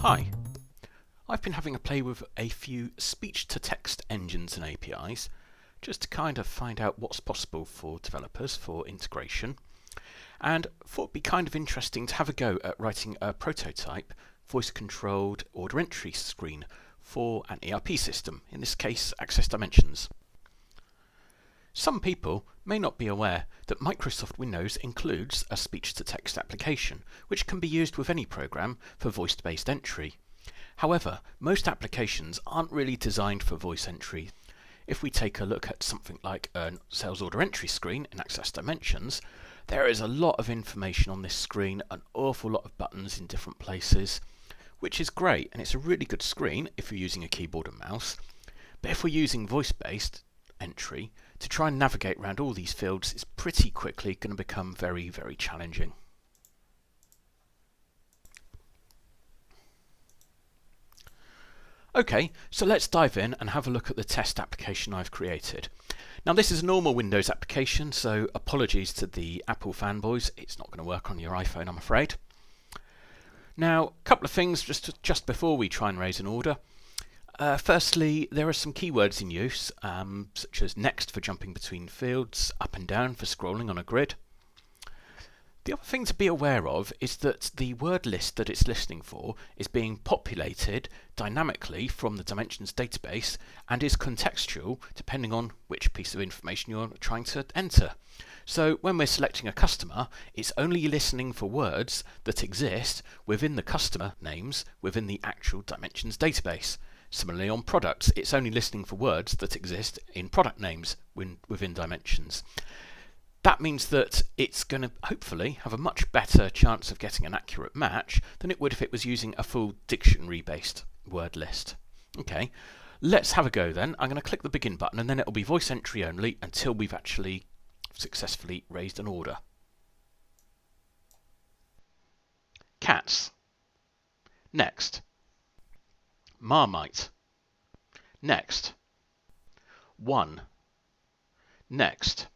Hi, I've been having a play with a few speech-to-text engines and APIs just to kind of find out what's possible for developers for integration, and thought it'd be kind of interesting to have a go at writing a prototype voice-controlled order entry screen for an ERP system, in this case Access Dimensions. Some people may not be aware that Microsoft Windows includes a speech-to-text application, which can be used with any program for voice-based entry. However, most applications aren't really designed for voice entry. If we take a look at something like a sales order entry screen in Access Dimensions, there is a lot of information on this screen, an awful lot of buttons in different places, which is great, and it's a really good screen if you're using a keyboard and mouse. But if we're using voice-based entry, to try and navigate around all these fields is pretty quickly going to become very, very challenging. Okay, so let's dive in and have a look at the test application I've created. Now this is a normal Windows application, so apologies to the Apple fanboys, it's not going to work on your iPhone, I'm afraid. Now, a couple of things just before we try and raise an order. Firstly, there are some keywords in use, such as next for jumping between fields, up and down for scrolling on a grid. The other thing to be aware of is that the word list that it's listening for is being populated dynamically from the Dimensions database and is contextual depending on which piece of information you're trying to enter. So when we're selecting a customer, it's only listening for words that exist within the customer names within the actual Dimensions database. Similarly on products, it's only listening for words that exist in product names within Dimensions. That means that it's going to hopefully have a much better chance of getting an accurate match than it would if it was using a full dictionary-based word list. Okay, let's have a go then. I'm going to click the begin button and then it'll be voice entry only until we've actually successfully raised an order. Cats. Next. Marmite. Next. One. Next.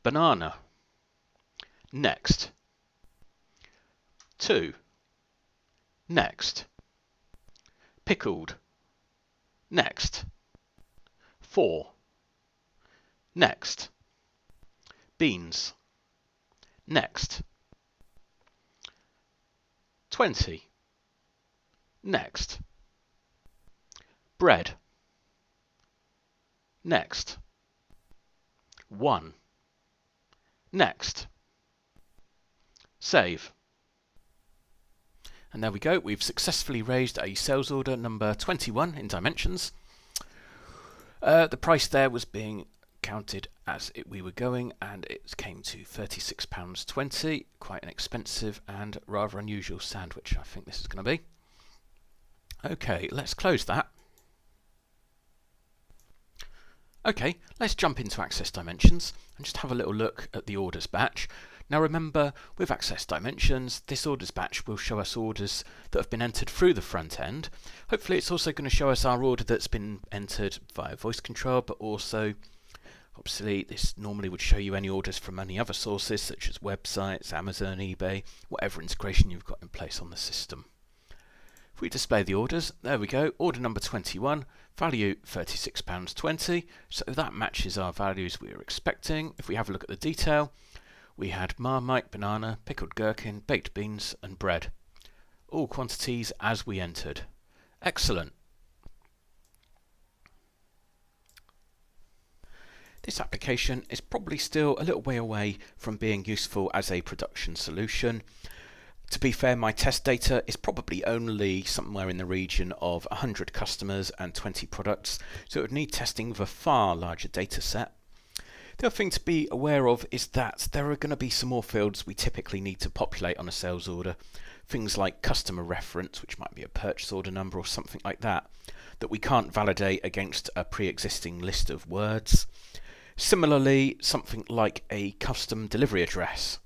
Banana. Next. 2. Next. Pickled. Next. 4. Next. Beans. Next. 20. Next. Bread. Next. 1. Next. Save. And there we go, we've successfully raised a sales order number 21 in Dimensions. The price there was being counted as we were going and it came to £36.20, quite an expensive and rather unusual sandwich I think this is going to be. Okay, let's close that. Okay, let's jump into Access Dimensions and just have a little look at the orders batch. Now remember, with Access Dimensions, this orders batch will show us orders that have been entered through the front end. Hopefully it's also going to show us our order that's been entered via voice control, but also, obviously, this normally would show you any orders from any other sources, such as websites, Amazon, eBay, whatever integration you've got in place on the system. If we display the orders, there we go, order number 21, value £36.20, so that matches our values we were expecting. If we have a look at the detail, we had Marmite, banana, pickled gherkin, baked beans and bread. All quantities as we entered. Excellent. This application is probably still a little way away from being useful as a production solution. To be fair, my test data is probably only somewhere in the region of 100 customers and 20 products, so it would need testing with a far larger data set. The other thing to be aware of is that there are going to be some more fields we typically need to populate on a sales order. Things like customer reference, which might be a purchase order number or something like that, that we can't validate against a pre-existing list of words. Similarly, something like a custom delivery address.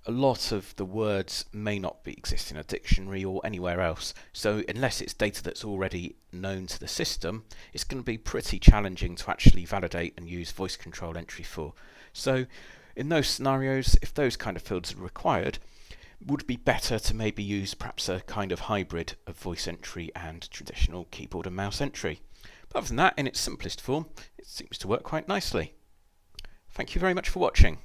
A lot of the words may not exist in a dictionary or anywhere else, so unless it's data that's already known to the system, it's going to be pretty challenging to actually validate and use voice control entry for. So in those scenarios, if those kind of fields are required, would be better to maybe use perhaps a kind of hybrid of voice entry and traditional keyboard and mouse entry. But other than that, in its simplest form, it seems to work quite nicely. Thank you very much for watching.